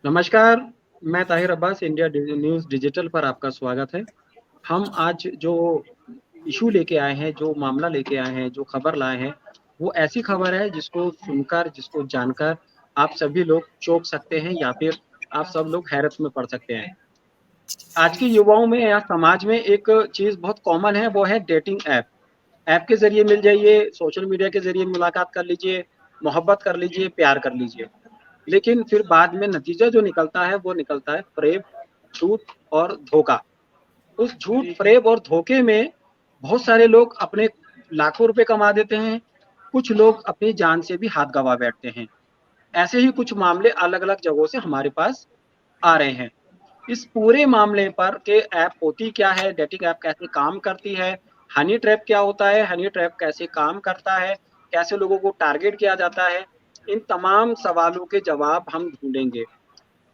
नमस्कार। मैं Tahir Abbas, India news digital पर आपका स्वागत है। हम आज जो इशू लेके आए हैं, जो मामला लेके आए हैं, जो खबर लाए हैं, वो ऐसी खबर है जिसको सुनकर, जिसको जानकर आप सभी लोग चौंक सकते हैं या फिर आप सब लोग हैरत में पड़ सकते हैं। आज के युवाओं में या समाज में एक चीज़ बहुत कॉमन है, वो है डेटिंग ऐप। ऐप के ज़रिए मिल जाइए, सोशल मीडिया के ज़रिए मुलाकात कर लीजिए, मोहब्बत कर लीजिए, प्यार कर लीजिए। लेकिन फिर बाद में नतीजा जो निकलता है वो निकलता है फ़रेब, झूठ और धोखा। उस झूठ, फ़रेब और धोखे में बहुत सारे लोग अपने लाखों रुपए कमा देते हैं, कुछ लोग अपनी जान से भी हाथ गँवा बैठते हैं। ऐसे ही कुछ मामले अलग-अलग जगहों से हमारे पास आ रहे हैं। इस पूरे मामले पर के ऐप होती क्या है, डेटिंग ऐप कैसे काम करती है, हनी ट्रैप क्या होता है, हनी ट्रैप कैसे काम करता है, कैसे लोगों को टारगेट किया जाता है, इन तमाम सवालों के जवाब हम ढूँढेंगे।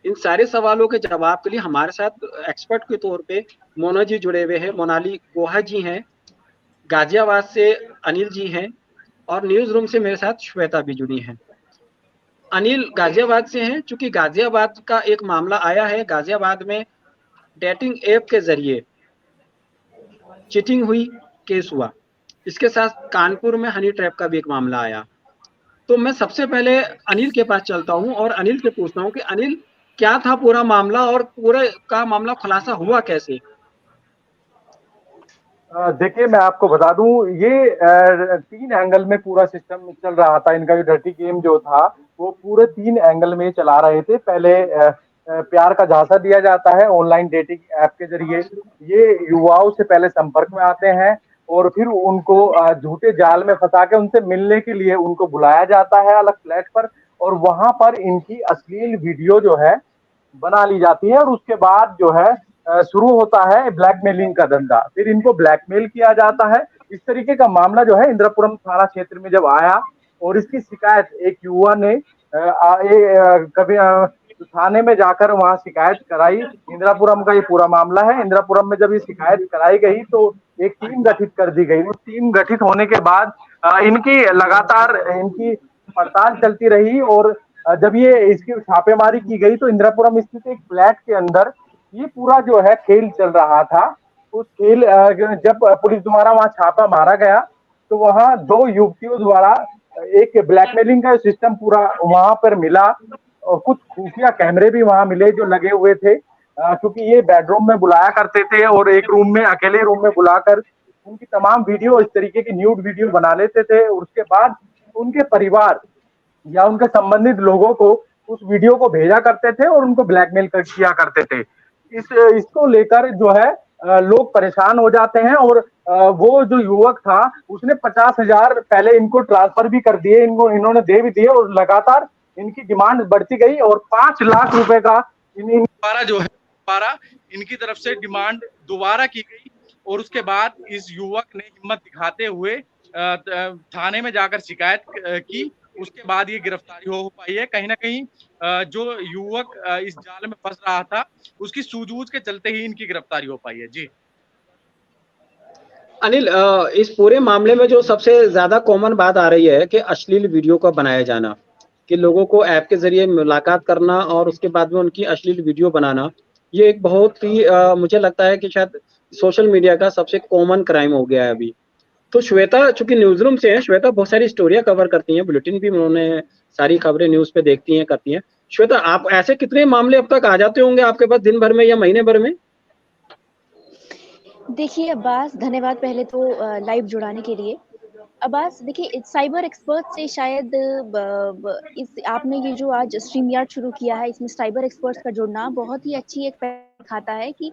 इन सारे सवालों के जवाब के लिए हमारे साथ एक्सपर्ट के तौर पे मोना जी जुड़े हुए हैं, मोनाली गुहा जी हैं, गाज़ियाबाद से अनिल जी हैं और न्यूज़ रूम से मेरे साथ श्वेता भी जुड़ी हैं। अनिल गाज़ियाबाद से हैं, चूँकि गाज़ियाबाद का एक मामला आया है, गाज़ियाबाद में डेटिंग ऐप के ज़रिए चीटिंग हुई, केस हुआ। इसके साथ कानपुर में हनी ट्रैप का भी एक मामला आया। तो मैं सबसे पहले अनिल के पास चलता हूँ और अनिल से पूछता हूँ कि अनिल, क्या था पूरा मामला और पूरे का मामला खुलासा हुआ कैसे? देखिए, मैं आपको बता दूं, ये 3 एंगल में पूरा सिस्टम चल रहा था। इनका जो डर्टी गेम जो था वो पूरे 3 एंगल में चला रहे थे। पहले प्यार का झांसा दिया जाता है ऑनलाइन डेटिंग ऐप के जरिए। ये युवाओं से पहले संपर्क में आते हैं और फिर उनको झूठे जाल में फंसा के उनसे मिलने के लिए उनको बुलाया जाता है अलग फ्लैट पर, और वहां पर इनकी अश्लील वीडियो जो है बना ली जाती है। और उसके बाद जो है शुरू होता है ब्लैकमेलिंग का धंधा। फिर इनको ब्लैकमेल किया जाता है। इस तरीके का मामला जो है इंद्रपुरम थाना क्षेत्र में जब आया और इसकी शिकायत एक युवा ने कभी थाने में जाकर वहां शिकायत कराई। इंदिरापुरम का ये पूरा मामला है। इंदिरापुरम में जब ये शिकायत कराई गई तो एक टीम गठित कर दी गई। उस टीम गठित होने के बाद इनकी लगातार इनकी पड़ताल चलती रही। और जब ये इसकी छापेमारी की गई तो इंदिरापुरम स्थित एक फ्लैट के अंदर ये पूरा जो है खेल चल रहा था। उस खेल जब पुलिस द्वारा वहां छापा मारा गया तो वहां 2 युवतियों द्वारा एक ब्लैकमेलिंग का सिस्टम पूरा वहां पर मिला। और कुछ खुफिया कैमरे भी वहां मिले जो लगे हुए थे, क्योंकि ये बेडरूम में बुलाया करते थे और एक रूम में, अकेले रूम में बुलाकर उनकी तमाम वीडियो, इस तरीके की न्यूड वीडियो बना लेते थे। और उसके बाद उनके परिवार या उनके संबंधित लोगों को उस वीडियो को भेजा करते थे और उनको ब्लैकमेल किया करते थे। इसको लेकर जो है लोग परेशान हो जाते हैं। और वो जो युवक था उसने 50,000 पहले इनको ट्रांसफर भी कर दिए, इनको इन्होंने दे भी दिए। और लगातार इनकी डिमांड बढ़ती गई और 5 लाख रुपए का दोबारा जो है, दोबारा इनकी तरफ से डिमांड दोबारा की गई। और उसके बाद इस युवक ने हिम्मत दिखाते हुए थाने में जाकर शिकायत की। उसके बाद ये गिरफ्तारी हो पाई है। कहीं ना कहीं जो युवक इस जाल में फंस रहा था उसकी सूझबूझ के चलते ही इनकी गिरफ्तारी हो पाई है। जी अनिल, इस पूरे मामले में जो सबसे ज़्यादा कॉमन बात आ रही है कि अश्लील वीडियो का बनाया जाना, कि लोगों को ऐप के ज़रिए मुलाकात करना और उसके बाद में उनकी अश्लील वीडियो बनाना, ये एक बहुत ही मुझे लगता है कि शायद सोशल मीडिया का सबसे कॉमन क्राइम हो गया है अभी। तो श्वेता चूँकि न्यूज़ रूम से है, श्वेता बहुत सारी स्टोरियाँ कवर करती हैं, बुलेटिन भी उन्होंने सारी खबरें न्यूज़ पे देखती हैं, करती हैं। श्वेता, आप ऐसे कितने मामले अब तक आ जाते होंगे आपके पास दिन भर में या महीने भर में? देखिए अब्बास, धन्यवाद पहले तो लाइव जुड़ाने के लिए। अब्बास देखिए, साइबर एक्सपर्ट से शायद ब ब इस आपने ये जो आज स्ट्रीमयार्ड शुरू किया है, इसमें साइबर एक्सपर्ट्स का जुड़ना बहुत ही अच्छी एक पहल दिखाता है कि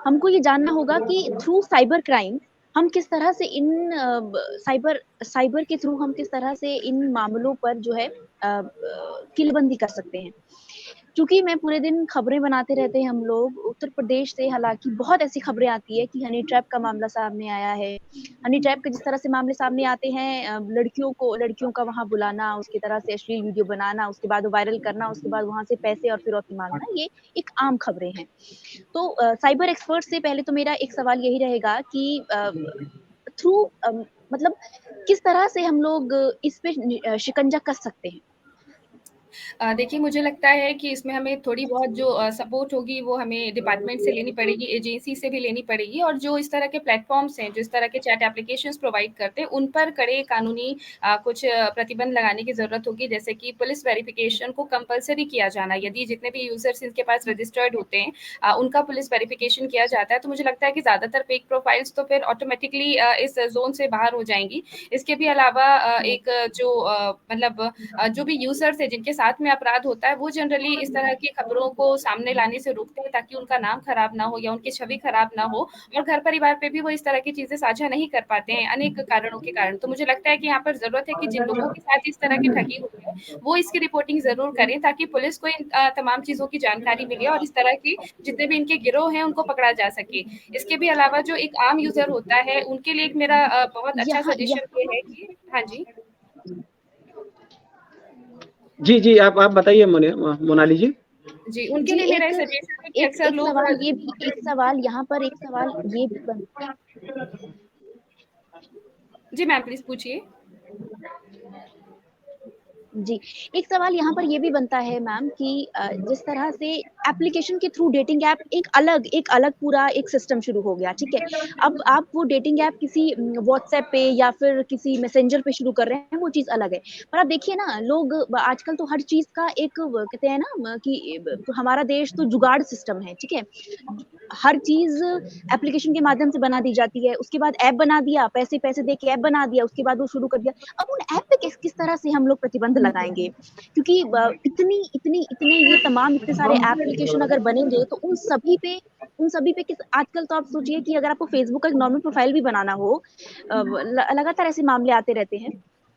हमको ये जानना होगा कि थ्रू साइबर क्राइम हम किस तरह से इन साइबर साइबर के थ्रू हम किस तरह से इन मामलों पर जो है किलबंदी कर सकते हैं। क्योंकि मैं पूरे दिन खबरें बनाते रहते हैं हम लोग उत्तर प्रदेश से, हालांकि बहुत ऐसी खबरें आती है कि हनी ट्रैप का मामला सामने आया है। हनी ट्रैप के जिस तरह से मामले सामने आते हैं, लड़कियों का वहां बुलाना, उसकी तरह से अश्लील वीडियो बनाना, उसके बाद वायरल करना, उसके बाद वहां से पैसे और फिरौती मांगना, ये एक आम खबरें हैं। तो साइबर एक्सपर्ट से पहले तो मेरा एक सवाल यही रहेगा कि थ्रू मतलब किस तरह से हम लोग इस पे शिकंजा कस सकते हैं। देखिए मुझे लगता है कि इसमें हमें थोड़ी बहुत जो सपोर्ट होगी वो हमें डिपार्टमेंट से लेनी पड़ेगी, एजेंसी से भी लेनी पड़ेगी और जो इस तरह के प्लेटफ़ॉर्म्स हैं, जो इस तरह के चैट एप्लीकेशंस प्रोवाइड करते हैं, उन पर कड़े कानूनी कुछ प्रतिबंध लगाने की ज़रूरत होगी। जैसे कि पुलिस वेरिफ़िकेशन को कंपल्सरी किया जाना, यदि जितने भी यूज़र्स इनके पास रजिस्टर्ड होते हैं उनका पुलिस वेरिफ़िकेशन किया जाता है, तो मुझे लगता है कि ज़्यादातर फेक प्रोफाइल्स तो फिर ऑटोमैटिकली इस ज़ोन से बाहर हो जाएँगी। इसके भी अलावा एक जो मतलब जो भी यूज़र्स हैं जिनके साथ में अपराध होता है, वो जनरली इस तरह की खबरों को सामने लाने से रोकते हैं ताकि उनका नाम खराब ना हो या उनकी छवि खराब ना हो और घर परिवार पे भी वो इस तरह की चीज़ें साझा नहीं कर पाते हैं, अनेक कारणों के कारण। तो मुझे लगता है कि यहाँ पर ज़रूरत है कि जिन लोगों के साथ इस तरह की ठगी हुई है, वो इसकी रिपोर्टिंग ज़रूर करें ताकि पुलिस को इन तमाम चीज़ों की जानकारी मिले और इस तरह की जितने भी इनके गिरोह हैं, उनको पकड़ा जा सके। इसके भी अलावा जो एक आम यूज़र होता है, उनके लिए एक मेरा बहुत अच्छा यहाँ सजेशन ये यहाँ है कि हाँ जी। जी, जी, आप बताइए मोनाली जी। जी, उनके जी, लिए मेरा सजेशन है कि एक अक्सर एक लोग सवाल ये भी एक सवाल यहाँ पर एक सवाल ये भी बन जी मैम प्लीज़ पूछिए। जी, एक सवाल यहाँ पर ये भी बनता है मैम कि जिस तरह से एप्लीकेशन के थ्रू डेटिंग ऐप एक अलग पूरा एक सिस्टम शुरू हो गया, ठीक है? अब आप वो डेटिंग ऐप किसी व्हाट्सएप पे या फिर किसी मैसेंजर पे शुरू कर रहे हैं, वो चीज़ अलग है। पर आप देखिए ना, लोग आजकल तो हर चीज़ का एक कहते हैं ना कि हमारा देश तो जुगाड़ सिस्टम है, ठीक है? हर चीज़ एप्लीकेशन के माध्यम से बना दी जाती है, उसके बाद ऐप बना दिया, पैसे दे के ऐप बना दिया, उसके बाद वो शुरू कर दिया। अब उन ऐप पे किस किस तरह से हम लोग प्रतिबंध लगाएँगे? क्योंकि इतने ये तमाम इतने सारे एप्लीकेशन अगर बनेंगे तो उन सभी पे किस आजकल तो आप सोचिए कि अगर आपको फेसबुक का एक नॉर्मल प्रोफाइल भी बनाना हो लगातार ऐसे मामले आते रहते हैं।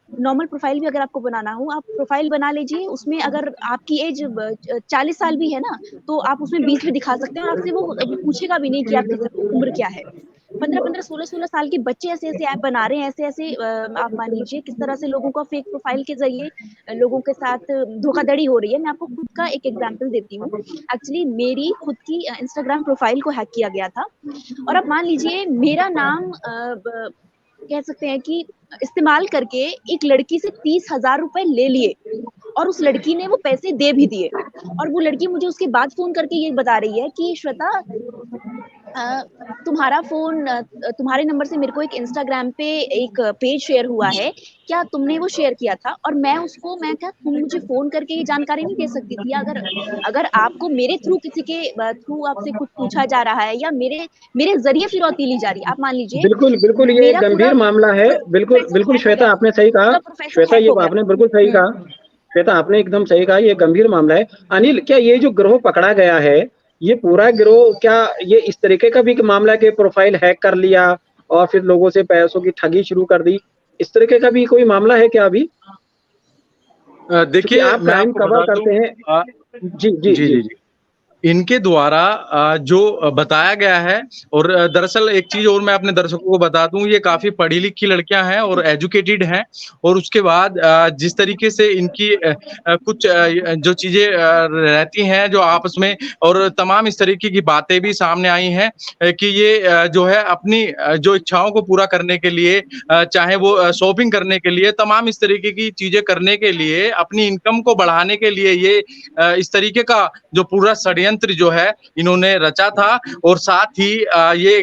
नॉर्मल प्रोफाइल भी अगर आपको बनाना हो, आप प्रोफाइल बना लीजिए, उसमें अगर आपकी एज 40 साल भी है ना, तो आप उसमें 20 भी दिखा सकते हैं और आपसे वो पूछेगा भी नहीं कि आपकी उम्र क्या है। 15-15, 16-16 साल के बच्चे ऐसे-ऐसे ऐप बना रहे हैं, ऐसे-ऐसे आप मान लीजिए किस तरह से लोगों का फेक प्रोफाइल के ज़रिए लोगों के साथ धोखाधड़ी हो रही है। मैं आपको खुद का एक एग्ज़ाम्पल देती हूँ। एक्चुअली मेरी खुद की इंस्टाग्राम प्रोफाइल को हैक किया गया था और अब मान लीजिए मेरा नाम कह सकते हैं कि इस्तेमाल करके एक लड़की से 30,000 रुपए ले लिए और उस लड़की ने वो पैसे दे भी दिए और वो लड़की मुझे उसके बाद फ़ोन करके ये बता रही है कि श्वेता तुम्हारा फ़ोन तुम्हारे नंबर से मेरे को एक इंस्टाग्राम पे एक पेज शेयर हुआ है, क्या तुमने वो शेयर किया था? और मैं क्या तुम मुझे फ़ोन करके ये जानकारी नहीं दे सकती थी? अगर अगर आपको मेरे थ्रू किसी के थ्रू आपसे कुछ पूछा जा रहा है या मेरे मेरे ज़रिए फिरौती ली जा रही है, आप मान लीजिए बिल्कुल, बिल्कुल ये एक मेरा पूरा गंभीर मामला है। बिल्कुल, प्रोफ़ेशनल बिल्कुल हैक हो गया श्वेता था, आपने सही कहा। पूरा प्रोफ़ेशनल श्वेता हैक ये हो गया आपने था। बिल्कुल सही कहा। श्वेता आपने एकदम सही कहा, ये गंभीर मामला है। अनिल, क्या ये जो गिरोह पकड़ा गया है, ये पूरा गिरोह क्या ये इस तरीके का भी मामला है कि प्रोफाइल हैक कर लिया और फिर लोगों से पैसों की ठगी शुरू कर दी? इस तरीके का भी कोई मामला है क्या अभी? क्योंकि देखिए आप मैं क्राइम आपको कवर बता दूं करते हैं। जी, जी, जी जी। जी जी इनके द्वारा जो बताया गया है और दरअसल एक चीज और मैं अपने दर्शकों को बता दूं, ये काफी पढ़ी लिखी लड़कियां हैं और एजुकेटेड हैं और उसके बाद जिस तरीके से इनकी कुछ जो चीजें रहती हैं जो आपस में और तमाम इस तरीके की बातें भी सामने आई हैं कि ये जो है अपनी जो इच्छाओं को पूरा करने के लिए चाहे वो शॉपिंग करने के लिए तमाम इस तरीके की चीजें करने के लिए अपनी इनकम को बढ़ाने के लिए ये इस तरीके का जो पूरा षड्यंत्र जो है इन्होंने रचा था और साथ ही ये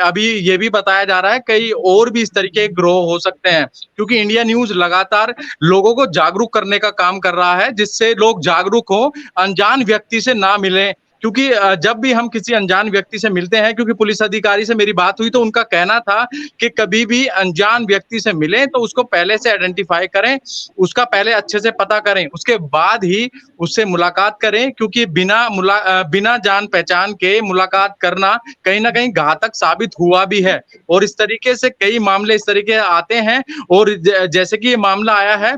अभी ये भी बताया जा रहा है कई और भी इस तरीके के ग्रोह हो सकते हैं क्योंकि इंडिया न्यूज़ लगातार लोगों को जागरूक करने का काम कर रहा है जिससे लोग जागरूक हो, अनजान व्यक्ति से ना मिलें क्योंकि जब भी हम किसी अनजान व्यक्ति से मिलते हैं क्योंकि पुलिस अधिकारी से मेरी बात हुई तो उनका कहना था कि कभी भी अनजान व्यक्ति से मिलें तो उसको पहले से आइडेंटिफाई करें, उसका पहले अच्छे से पता करें, उसके बाद ही उससे मुलाकात करें क्योंकि बिना जान पहचान के मुलाकात करना कहीं ना कहीं घातक साबित हुआ भी है और इस तरीके से कई मामले इस तरीके आते हैं और जैसे कि ये मामला आया है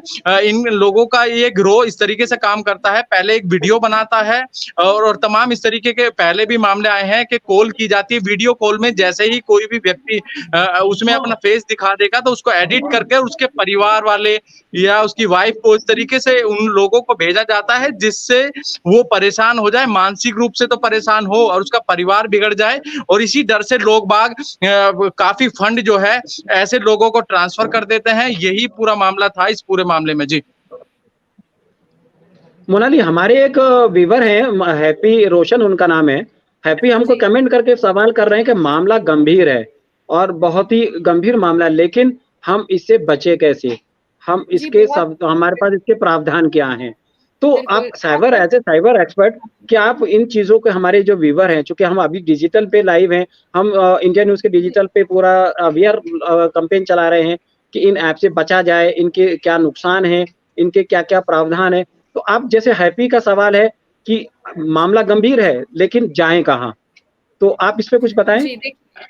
इन लोगों का ये गिरोह इस तरीके से काम करता है, पहले एक वीडियो बनाता है और तमाम इस तरीके के पहले भी मामले आए हैं कि कॉल की जाती है, वीडियो कॉल में जैसे ही कोई भी व्यक्ति उसमें अपना फेस दिखा देगा तो उसको एडिट करके उसके परिवार वाले या उसकी वाइफ को इस तरीके से उन लोगों को भेजा जाता है जिससे वो परेशान हो जाए, मानसिक रूप से तो परेशान हो और उसका परिवार बिगड़ जाए और इसी डर से लोग बाग काफी फंड जो है ऐसे लोगों को ट्रांसफर कर देते हैं। यही पूरा मामला था इस पूरे मामले में। जी मोनाली, हमारे एक व्यूवर हैं, हैप्पी रोशन उनका नाम है। हैप्पी हमको जी। कमेंट करके सवाल कर रहे हैं कि मामला गंभीर है और बहुत ही गंभीर मामला है, लेकिन हम इससे बचे कैसे? हम जी, इसके बहुत सब हमारे पास इसके प्रावधान क्या हैं? तो बिल्कुल, आप cyber as a cyber expert, क्या आप इन चीज़ों के, हमारे जो व्यूवर हैं, चूँकि हम अभी डिजिटल पे लाइव हैं, हम इंडिया न्यूज़ के जी, डिजिटल पे पूरा अवेयर कैंपेन चला रहे हैं कि इन ऐप से बचा जाए, इनके क्या नुकसान हैं, इनके क्या-क्या प्रावधान हैं। तो आप जैसे हैप्पी का सवाल है कि मामला गंभीर है, लेकिन जाएँ कहाँ? तो आप इस पे कुछ बताएँ? जी, देखिए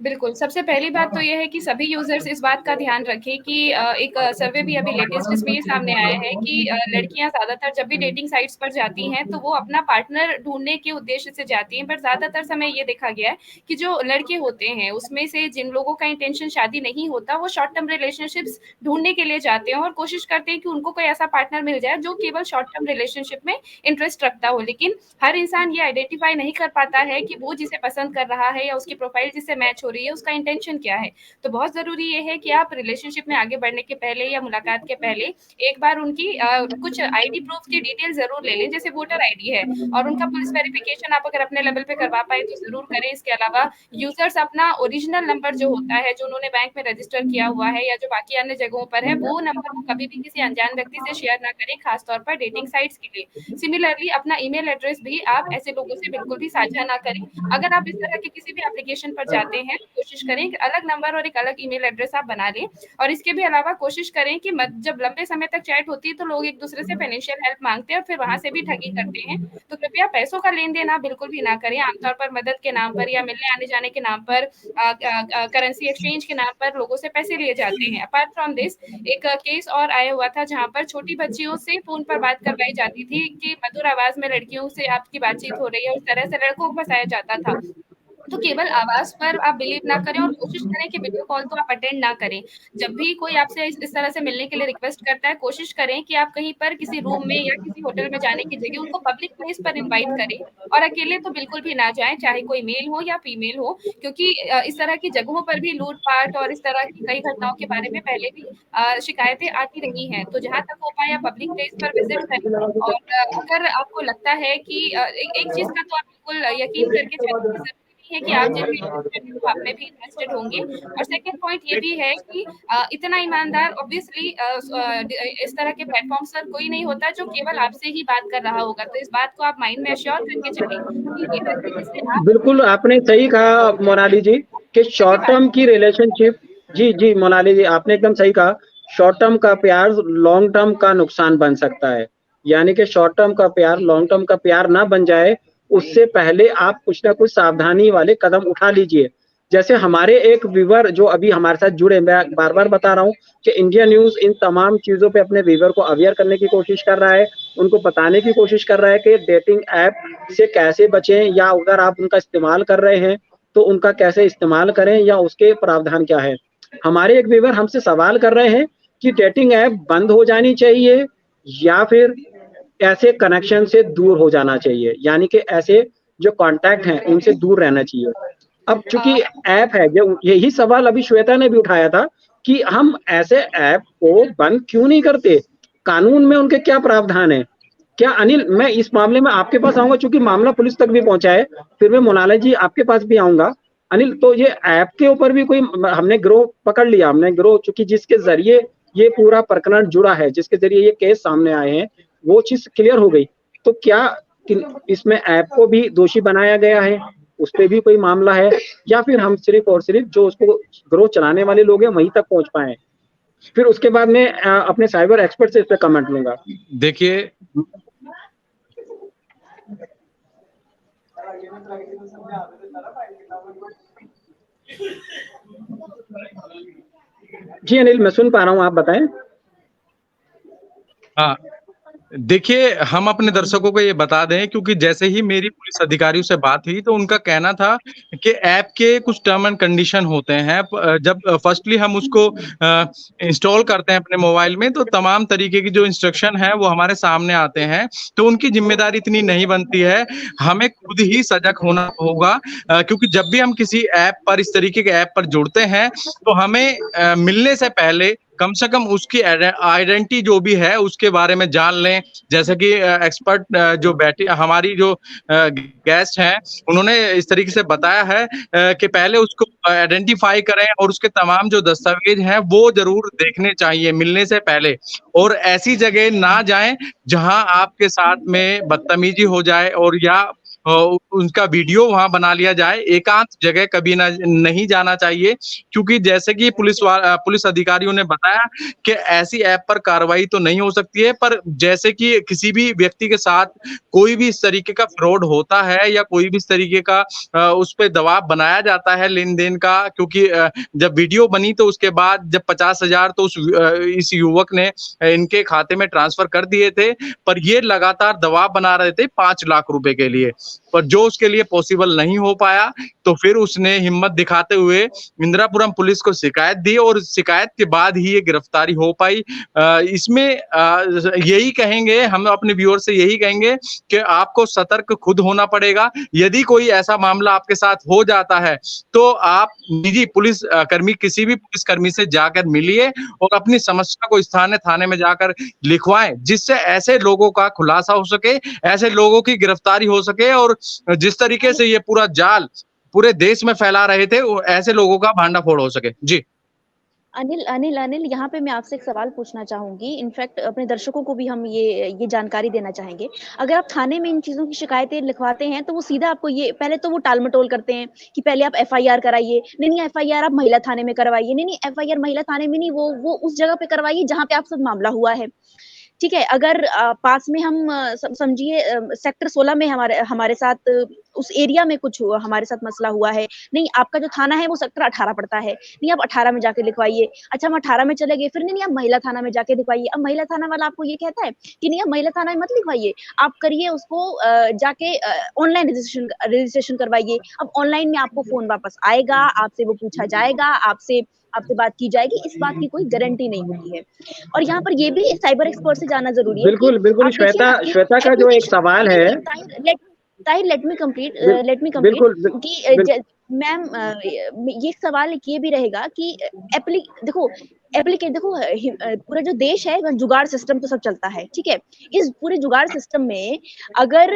बिल्कुल, सबसे पहली बात तो ये है कि सभी यूज़र्स इस बात का ध्यान रखें कि एक सर्वे भी अभी लेटेस्ट इसमें ये सामने आया है कि लड़कियाँ ज़्यादातर जब भी डेटिंग साइट्स पर जाती हैं, तो वो अपना पार्टनर ढूँढने के उद्देश्य से जाती हैं। पर ज़्यादातर समय ये देखा गया है कि जो लड़के होते हैं, उसमें से जिन लोगों का इंटेंशन शादी नहीं होता, वो शॉर्ट टर्म रिलेशनशिप्स ढूँढने के लिए जाते हैं और कोशिश करते हैं कि उनको कोई ऐसा पार्टनर मिल जाए, जो केवल शॉर्ट टर्म रिलेशनशिप में इंटरेस्ट रखता हो। लेकिन हर इंसान ये आइडेंटिफ़ाई नहीं कर पाता है कि वो जिसे पसंद कर रहा है या उसकी प्रोफ़ाइल जिससे मैच हो रही है, उसका इंटेंशन क्या है। तो बहुत ज़रूरी ये है कि आप रिलेशनशिप में आगे बढ़ने के पहले या मुलाकात के पहले एक बार उनकी कुछ आईडी प्रूफ़ की डिटेल ज़रूर ले लें, जैसे वोटर आईडी है और उनका पुलिस वेरिफ़िकेशन आप अगर अपने लेवल पे करवा पाएँ तो ज़रूर करें। इसके अलावा यूज़र्स अपना ओरिजिनल नंबर जो होता है, जो उन्होंने बैंक में रजिस्टर किया हुआ है या जो बाकी अन्य जगहों पर है, वो नंबर को कभी भी किसी अनजान व्यक्ति से शेयर ना करें, ख़ास तौर पर डेटिंग साइट्स के लिए। सिमिलरली अपना ईमेल एड्रेस भी आप ऐसे लोगों से बिल्कुल भी साझा ना करें। अगर आप इस तरह के किसी भी एप्लीकेशन पर जाते हैं, तो कोशिश करें कि अलग नंबर और एक अलग ईमेल एड्रेस आप बना लें और इसके भी अलावा कोशिश करें कि जब लंबे समय तक चैट होती है, तो लोग एक-दूसरे से फाइनेंशियल हेल्प माँगते हैं और फिर वहाँ से भी ठगी करते हैं। तो कृपया पैसों का लेन-देन आप बिल्कुल भी ना करें। आमतौर पर मदद के नाम पर या मिलने आने-जाने के नाम पर करेंसी एक्सचेंज के नाम पर लोगों से पैसे लिए जाते हैं। अपार्ट फ्रॉम दिस एक केस और आया हुआ था जहाँ पर छोटी बच्चियों से फ़ोन पर बात करवाई जाती थी कि मधुर आवाज़ में लड़कियों से आपकी बातचीत हो रही है, उस तरह से लड़कों को फँसाया जाता था। तो केवल आवाज़ पर आप बिलीव ना करें और कोशिश करें कि वीडियो कॉल तो आप अटेंड ना करें। जब भी कोई आपसे इस तरह से मिलने के लिए रिक्वेस्ट करता है, कोशिश करें कि आप कहीं पर किसी रूम में या किसी होटल में जाने की जगह उनको पब्लिक प्लेस पर इनवाइट करें और अकेले तो बिल्कुल भी ना जाएँ, चाहे कोई मेल हो या फीमेल हो, क्योंकि इस तरह की जगहों पर भी लूट-पाट और इस तरह की कई घटनाओं के बारे में पहले भी शिकायतें आती रही हैं। तो जहाँ तक हो पाए आप पब्लिक प्लेस पर विज़िट करें और अगर आपको लगता है कि एक चीज़ का तो आप बिल्कुल यकीन करके चलें कि ज़रूरी नहीं है कि आप जिनमें इंटरेस्टेड हैं, वो आप में भी इंटरेस्टेड होंगे। और सेकंड पॉइंट ये भी है कि इतना ईमानदार ऑब्वियसली इस तरह के प्लेटफ़ॉर्म्स पर कोई नहीं होता जो केवल आपसे ही बात कर रहा होगा। तो इस बात को आप माइंड में एश्योर करके चलें कि ये व्यक्ति जिससे आप बिल्कुल, आपने सही कहा मोनाली जी कि सभी शॉर्ट बात टर्म की रिलेशनशिप, जी, जी, मोनाली जी, आपने एकदम सही कहा। शॉर्ट टर्म का प्यार लॉन्ग टर्म का नुकसान बन सकता है। यानी कि शॉर्ट टर्म का प्यार लॉन्ग टर्म का प्यार ना बन जाए, उससे पहले आप कुछ ना कुछ सावधानी वाले कदम उठा लीजिए। जैसे हमारे एक व्यूवर जो अभी हमारे साथ जुड़े, मैं बार-बार बता रहा हूँ कि इंडिया न्यूज़ इन तमाम चीज़ों पे अपने व्यूवर को अवेयर करने की कोशिश कर रहा है, उनको बताने की कोशिश कर रहा है कि डेटिंग ऐप से कैसे बचें, या अगर आप उनका इस्तेमाल कर रहे हैं, तो उनका कैसे इस्तेमाल करें या उसके प्रावधान क्या है। हमारे एक व्यूवर हमसे सवाल कर रहे हैं कि डेटिंग ऐप बंद हो जानी चाहिए या फिर ऐसे कनेक्शन से दूर हो जाना चाहिए, यानी कि ऐसे जो कॉन्टैक्ट हैं, उनसे दूर रहना चाहिए। अब चूँकि ऐप है, जो यही सवाल अभी श्वेता ने भी उठाया था कि हम ऐसे ऐप को बंद क्यों नहीं करते? कानून में उनके क्या प्रावधान है? क्या अनिल, मैं इस मामले में आपके पास आऊँगा, चूँकि मामला पुलिस तक भी पहुँचा है, फिर मैं मोनाली जी आपके पास भी आऊँगा। अनिल, तो ये ऐप के ऊपर भी कोई हमने गिरोह पकड़ लिया, हमने गिरोह, चूँकि जिसके ज़रिए ये पूरा प्रकरण जुड़ा है, जिसके ज़रिए ये केस सामने आए हैं, वो चीज़ क्लियर हो गई। तो क्या इसमें ऐप को भी दोषी बनाया गया है? उस पे भी कोई मामला है, या फिर हम सिर्फ़ और सिर्फ़ जो उसको गिरोह चलाने वाले लोग हैं, वहीं तक पहुँच पाए हैं? फिर उसके बाद मैं अपने साइबर एक्सपर्ट से इस पे कमेंट लूँगा। देखिए, जी अनिल, मैं सुन पा रहा हूँ, आप बताएँ। हाँ, देखिए, हम अपने दर्शकों को ये बता दें, क्योंकि जैसे ही मेरी पुलिस अधिकारियों से बात हुई, तो उनका कहना था कि ऐप के कुछ टर्म एंड कंडीशन होते हैं। जब फर्स्टली हम उसको इंस्टॉल करते हैं अपने मोबाइल में, तो तमाम तरीके की जो इंस्ट्रक्शन है, वो हमारे सामने आते हैं। तो उनकी ज़िम्मेदारी इतनी नहीं बनती है, हमें खुद ही सजग होना होगा, क्योंकि जब भी हम किसी ऐप पर, इस तरीके के ऐप पर जुड़ते हैं, तो हमें मिलने से पहले कम से कम उसकी आइडेंटिटी जो भी है उसके बारे में जान लें। जैसे कि एक्सपर्ट जो बैठी हमारी जो गेस्ट हैं, उन्होंने इस तरीके से बताया है कि पहले उसको आइडेंटिफाई करें और उसके तमाम जो दस्तावेज हैं वो जरूर देखने चाहिए मिलने से पहले। और ऐसी जगह ना जाएं जहां आपके साथ में बदतमीजी हो जाए और या उनका वीडियो वहां बना लिया जाए। एकांत जगह कभी ना नहीं जाना चाहिए, क्योंकि जैसे कि पुलिस अधिकारियों ने बताया कि ऐसी ऐप पर कार्रवाई तो नहीं हो सकती है, पर जैसे कि किसी भी व्यक्ति के साथ कोई भी इस तरीके का फ्रॉड होता है या कोई भी इस तरीके का उस पे दबाव बनाया जाता है लेन-देन का, क्योंकि जब वीडियो बनी तो उसके बाद जब 50,000 तो इस युवक ने इनके खाते में ट्रांसफर कर दिए थे, पर ये लगातार दबाव बना रहे थे 5 लाख रुपए के लिए, पर जो उसके लिए पॉसिबल नहीं हो पाया, तो फिर उसने हिम्मत दिखाते हुए इंदिरापुरम पुलिस को शिकायत दी और शिकायत के बाद ही ये गिरफ्तारी हो पाई। इसमें यही कहेंगे हम अपने व्यूअर से, यही कहेंगे कि आपको सतर्क खुद होना पड़ेगा। यदि कोई ऐसा मामला आपके साथ हो जाता है तो आप निजी पुलिस कर्मी, किसी भी पुलिस कर्मी से जाकर मिलिए और अपनी समस्या को स्थानीय थाने में जाकर लिखवाएं, जिससे ऐसे लोगों का खुलासा हो सके, ऐसे लोगों की गिरफ्तारी हो सके और जिस तरीके से ये पूरा जाल पूरे देश में फैला रहे थे, ऐसे लोगों का भांडाफोड़ हो सके। जी अनिल, यहाँ पे मैं आपसे एक सवाल पूछना चाहूंगी। इनफैक्ट अपने दर्शकों को भी हम ये जानकारी देना चाहेंगे। अगर आप थाने में इन चीजों की शिकायतें लिखवाते हैं तो वो सीधा आपको ये, पहले तो वो टाल-मटोल करते हैं कि पहले आप एफआईआर कराइए, नहीं एफआईआर आप महिला थाने में करवाइए, नहीं एफआईआर महिला थाने में नहीं, वो उस जगह पे करवाइए जहाँ पे आपसे मामला हुआ है। ठीक है, अगर पास में हम समझिए सेक्टर 16 में हमारे साथ उस एरिया में कुछ हुआ, हमारे साथ मसला हुआ है, नहीं आपका जो थाना है वो सेक्टर 18 पड़ता है, नहीं आप 18 में जाके लिखवाइए। अच्छा हम 18 में चले गए, फिर नहीं आप महिला थाना में जाके लिखवाइए। अब महिला थाना वाला आपको ये कहता है कि नहीं आप महिला थाना में मत लिखवाइए, आप करिए उसको जाके ऑनलाइन रजिस्ट्रेशन करवाइए। अब ऑनलाइन में आपको फोन वापस आएगा, आपसे वो पूछा जाएगा, आपसे बात की जाएगी, इस बात की कोई गारंटी नहीं होती है। और यहाँ पर ये भी साइबर एक्सपर्ट से जानना जरूरी है बिल्कुल बिल्कुल। श्वेता का जो एक सवाल है, लेट मी कंप्लीट बिल्कुल कि मैम ये सवाल ये भी रहेगा कि देखो पूरा जो देश है जुगाड़ सिस्टम तो सब चलता है, ठीक है। इस पूरे जुगाड़ सिस्टम में अगर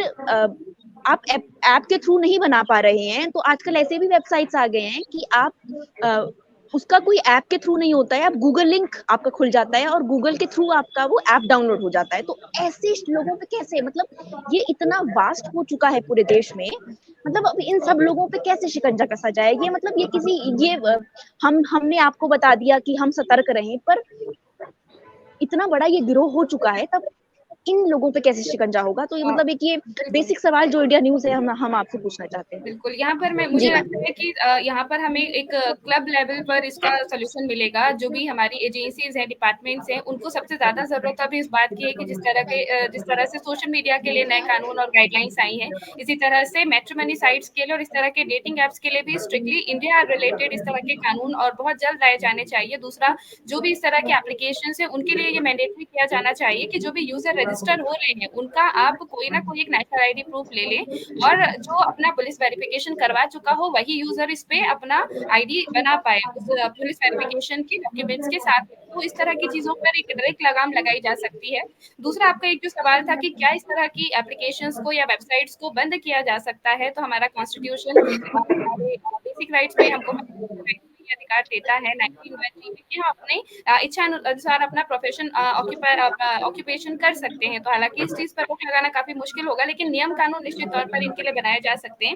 आप ऐप के थ्रू नहीं बना पा रहे हैं तो आजकल ऐसे भी वेबसाइट्स आ गए हैं कि आप उसका कोई ऐप के थ्रू नहीं होता है, आप गूगल लिंक आपका खुल जाता है और गूगल के थ्रू आपका वो ऐप डाउनलोड हो जाता है। तो ऐसे लोगों पे कैसे, मतलब ये इतना वास्ट हो चुका है पूरे देश में, मतलब अब इन सब लोगों पे कैसे शिकंजा कसा जाए? ये मतलब ये हमने आपको बता दिया कि हम सतर्क रहें, पर इतना बड़ा ये गिरोह हो चुका है, तब इन लोगों पे कैसे शिकंजा होगा? तो ये मतलब एक ये बेसिक सवाल जो इंडिया न्यूज़ है हम आपसे पूछना चाहते हैं। बिल्कुल, यहाँ पर मुझे लगता है कि यहाँ पर हमें एक क्लब लेवल पर इसका सॉल्यूशन मिलेगा। जो भी हमारी एजेंसीज हैं, डिपार्टमेंट्स हैं, उनको सबसे ज़्यादा ज़रूरत अभी इस बात की है कि जिस तरह से सोशल मीडिया के लिए नए कानून और गाइडलाइंस आई हैं, इसी तरह से मैट्रिमनी साइट्स के लिए और इस तरह के डेटिंग ऐप्स के लिए भी स्ट्रिक्टली इंडिया रिलेटेड इस तरह के कानून और बहुत जल्द लाए जाने चाहिए। दूसरा, जो भी इस तरह के एप्लीकेशंस हैं, उनके लिए ये मैंडेटरी किया जाना चाहिए कि जो भी यूजर रजिस्टर हो रहे हैं, उनका आप कोई ना कोई एक नेशनल आईडी प्रूफ ले लें और जो अपना पुलिस वेरिफिकेशन करवा चुका हो वही यूजर इस पे अपना आईडी बना पाए उस पुलिस वेरिफिकेशन के डॉक्यूमेंट्स के साथ। तो इस तरह की चीजों पर एक डायरेक्ट लगाम लगाई जा सकती है। दूसरा, आपका एक जो सवाल था कि क्या इस तरह की एप्लीकेशंस को या वेबसाइट्स को बंद किया जा सकता है, तो हमारा कॉन्स्टिट्यूशन हमारे बेसिक राइट्स में हमको अधिकार देता है 1993 में कि हम अपने इच्छा अनुसार अपना प्रोफेशन ऑक्यूपेशन कर सकते हैं। तो हालांकि इस चीज पर रोक लगाना काफी मुश्किल होगा, लेकिन नियम कानून निश्चित तौर पर इनके लिए बनाए जा सकते हैं।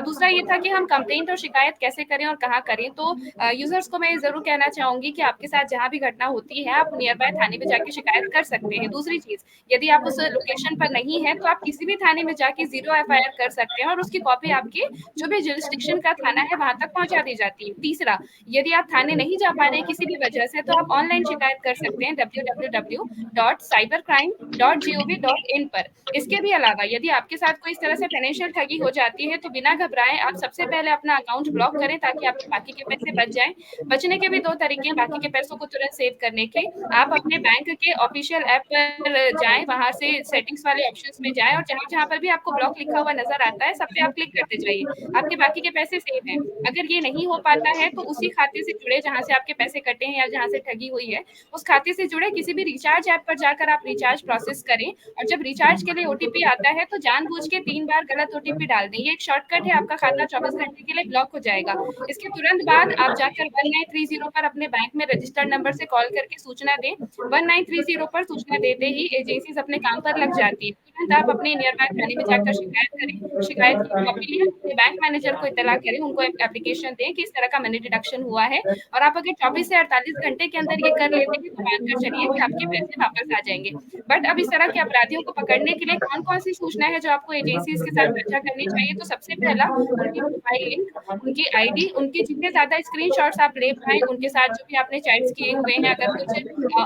दूसरा ये था कि हम कंप्लेंट और शिकायत कैसे करें और कहाँ करें। तो यूजर्स को मैं जरूर कहना चाहूंगी कि आपके साथ जहाँ भी घटना होती है आप नियर बाय थाने में जाके शिकायत कर सकते हैं। दूसरी चीज, यदि आप उस लोकेशन पर नहीं है तो आप किसी भी थाने में जाके 0 एफआईआर कर सकते हैं और उसकी कॉपी आपके जो भी जुरिस्डिक्शन का थाना है वहां तक पहुंचा दी जाती है। तीसरा, यदि आप थाने नहीं जा पा रहे किसी भी वजह से तो आप ऑनलाइन शिकायत कर सकते हैं www.cybercrime.gov.in पर। इसके भी अलावा यदि आपके साथ कोई इस तरह से फाइनेंशियल ठगी हो जाती है तो बिना घबराएं आप सबसे पहले अपना अकाउंट ब्लॉक करें ताकि आपके बाकी के पैसे बच जाएं। बचने के भी 2 तरीके हैं बाकी के पैसों को तुरंत सेव करने के। आप अपने बैंक के ऑफिशियल ऐप पर जाएं, वहां से सेटिंग्स वाले ऑप्शंस में जाएं और जहां पर भी आपको ब्लॉक लिखा हुआ नजर आता है सब पे आप क्लिक करते जाइए, आपके बाकी के पैसे सेव हैं। अगर ये नहीं हो पाता है तो उसी उसी खाते से जुड़े जहाँ से आपके पैसे कटे हैं या जहाँ से ठगी हुई है, उस खाते से जुड़े किसी भी रिचार्ज ऐप पर जाकर आप रिचार्ज प्रोसेस करें। और जब रिचार्ज के लिए ओटीपी आता है तो जानबूझ के 3 बार गलत ओटीपी डाल दें। ये एक शॉर्टकट है, आपका खाता 24 घंटे के लिए ब्लॉक हो जाएगा। इसके तुरंत बाद आप जाकर 1930 पर अपने बैंक में रजिस्टर्ड नंबर से कॉल करके सूचना दें। 1930 पर सूचना देते ही एजेंसीज अपने काम पर लग जाती है। तुरंत आप अपने नियर बाय थाने में जाकर शिकायत करें। शिकायत की कॉपी लें, अपने बैंक मैनेजर को इत्तला करें, उनको एप्लीकेशन दें कि इस तरह का मनी डिडक्शन हुआ है, और आप अगर 24 से 48 घंटे के अंदर ये कर लेते हैं तो मानकर चलिए कि आपके पैसे वापस आ जाएंगे। बट अब इस तरह के अपराधियों को पकड़ने के लिए कौन-कौन सी सूचना है जो आपको एजेंसीज के साथ साझा करनी चाहिए? तो सबसे पहला, उनकी प्रोफाइल लिंक, उनकी आईडी, उनके जितने ज़्यादा स्क्रीनशॉट्स आप ले पाएँ, उनके साथ जो भी आपने चैट्स किए हुए हैं, अगर कुछ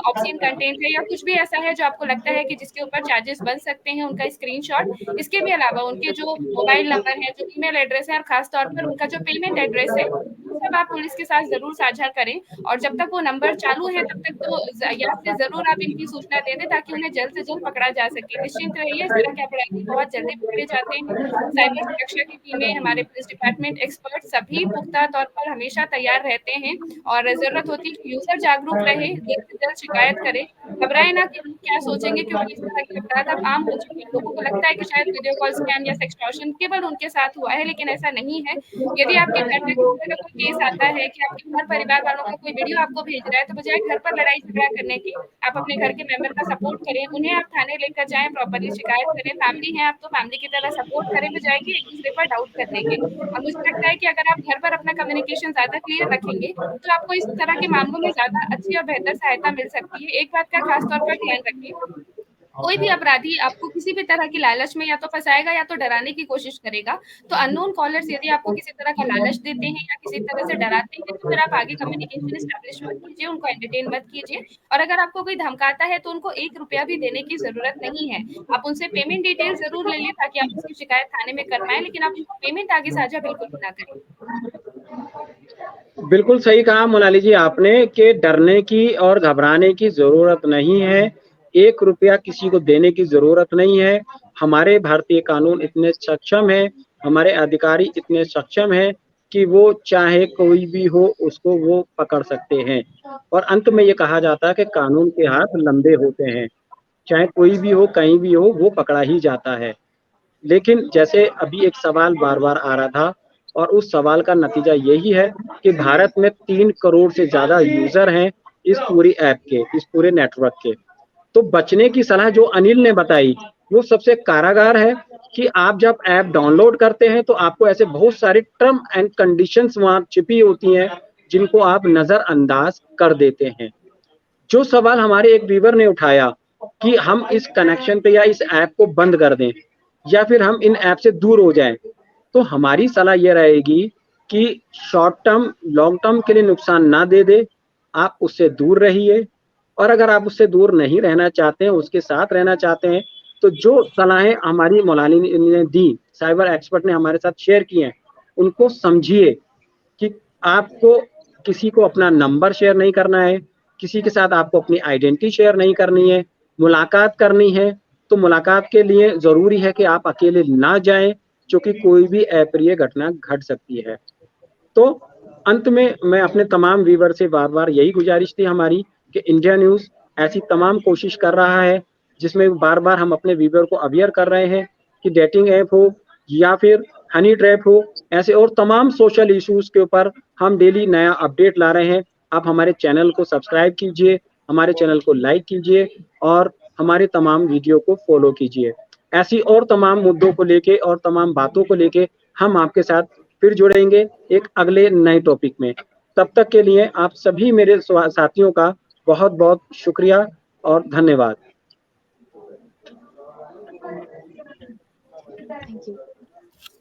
ऑब्सीन कंटेंट है या कुछ भी ऐसा है जो आपको लगता है कि जिसके ऊपर चार्जेस बन सकते हैं, उनका स्क्रीनशॉट। इसके भी अलावा उनके जो मोबाइल नंबर है, जो ईमेल एड्रेस है, और खास तौर पर उनका जो पेमेंट एड्रेस है, वो सब आप पुलिस के साथ ज़रूर साझा करें। और जब तक वो नंबर चालू है तब तक तो याद से ज़रूर आप इनकी सूचना दे दें ताकि उन्हें जल्द से जल्द पकड़ा जा सके। निश्चिंत रहिए, इस तरह के अपराधी बहुत जल्दी पकड़े जाते हैं। साइबर सुरक्षा की टीमें, हमारे पुलिस डिपार्टमेंट, एक्सपर्ट सभी पुख्ता तौर पर हमेशा तैयार रहते हैं, और ज़रूरत होती है कि यूज़र जागरूक रहे, जल्द से जल्द शिकायत करे। घबराए ना कि लोग क्या सोचेंगे, क्योंकि इस तरह के अपराध अब आम हो चुके हैं। लोगों को लगता है कि शायद वीडियो कॉल स्कैम या सेक्सटॉर्शन केवल उनके साथ हुआ है, लेकिन ऐसा नहीं है। यदि आपके घर तक इस तरह का कोई केस आता है कि आपके घर परिवार वालों का कोई वीडियो आपको भेज रहा है, तो बजाय घर पर लड़ाई झगड़ा करने के, आप अपने घर के मेंबर का सपोर्ट करें, उन्हें आप थाने लेकर जाएँ, प्रॉपर्ली शिकायत करें। फैमिली है आप तो फैमिली की तरह सपोर्ट करें, बजाय कि एक-दूसरे पर डाउट करने के। और मुझे लगता है कि अगर आप घर पर अपना कम्युनिकेशन ज़्यादा क्लियर रखेंगे, तो आपको इस तरह के मामलों में ज़्यादा अच्छी और बेहतर सहायता मिल सकती है। एक बात का खास तौर पर ध्यान रखें, कोई भी अपराधी आपको किसी भी तरह की लालच में या तो फँसाएगा या तो डराने की कोशिश करेगा। तो अननोन कॉलर्स यदि आपको किसी तरह का लालच देते हैं या किसी तरह से डराते हैं, तो फिर आप आगे कम्युनिकेशन एस्टेब्लिश मत कीजिए, उनको एंटरटेन मत कीजिए। और अगर आपको कोई धमकाता है, तो उनको ₹1 भी देने की ज़रूरत नहीं है। आप उनसे पेमेंट डिटेल ज़रूर ले लें ताकि आप उसकी शिकायत थाने में कर पाएँ, लेकिन आप उनको पेमेंट आगे साझा बिल्कुल भी ना करें। बिल्कुल सही कहा मोनाली जी आपने कि डरने की और घबराने की ज़रूरत नहीं है। ₹1 किसी को देने की ज़रूरत नहीं है। हमारे भारतीय कानून इतने सक्षम हैं, हमारे अधिकारी इतने सक्षम हैं कि वो चाहे कोई भी हो उसको वो पकड़ सकते हैं। और अंत में ये कहा जाता है कि कानून के हाथ लंबे होते हैं। चाहे कोई भी हो, कहीं भी हो, वो पकड़ा ही जाता है। लेकिन जैसे अभी एक सवाल बार-बार आ रहा था और उस सवाल का नतीजा यही है कि भारत में 3 करोड़ से ज़्यादा यूज़र हैं इस पूरी ऐप के, इस पूरे नेटवर्क के। तो बचने की सलाह जो अनिल ने बताई, वो सबसे कारागार है कि आप जब ऐप डाउनलोड करते हैं, तो आपको ऐसे बहुत सारे टर्म एंड कंडीशंस वहाँ छिपी होती हैं, जिनको आप नज़रअंदाज कर देते हैं। जो सवाल हमारे एक व्यूअर ने उठाया कि हम इस कनेक्शन पे या इस ऐप को बंद कर दें या फिर हम इन ऐप से दूर हो जाएं, तो हमारी सलाह ये रहेगी कि शॉर्ट टर्म, लॉन्ग टर्म के लिए नुकसान ना दे दे, आप उससे दूर रहिए। और अगर आप उससे दूर नहीं रहना चाहते हैं, उसके साथ रहना चाहते हैं, तो जो सलाहें हमारी मौलानी ने दी, साइबर एक्सपर्ट ने हमारे साथ शेयर की हैं, उनको समझिए कि आपको किसी को अपना नंबर शेयर नहीं करना है, किसी के साथ आपको अपनी आइडेंटिटी शेयर नहीं करनी है, मुलाकात करनी है, तो मुलाकात के लिए ज़रूरी है कि आप अकेले ना जाएँ, क्योंकि कोई भी अप्रिय घटना घट सकती है। तो अंत में मैं अपने तमाम व्यूअर से बार-बार यही गुजारिश थी हमारी कि इंडिया न्यूज़ ऐसी तमाम कोशिश कर रहा है, जिसमें बार-बार हम अपने व्यूअर को अवेयर कर रहे हैं कि डेटिंग ऐप हो या फिर हनी ट्रैप हो, ऐसे और तमाम सोशल इश्यूज़ के ऊपर हम डेली नया अपडेट ला रहे हैं। आप हमारे चैनल को सब्सक्राइब कीजिए, हमारे चैनल को लाइक कीजिए और हमारे तमाम वीडियो को फॉलो कीजिए। ऐसी और तमाम मुद्दों को लेके और तमाम बातों को लेके हम आपके साथ फिर जुड़ेंगे एक अगले नए टॉपिक में। तब तक के लिए आप सभी मेरे साथियों का बहुत-बहुत शुक्रिया और धन्यवाद। Thank you.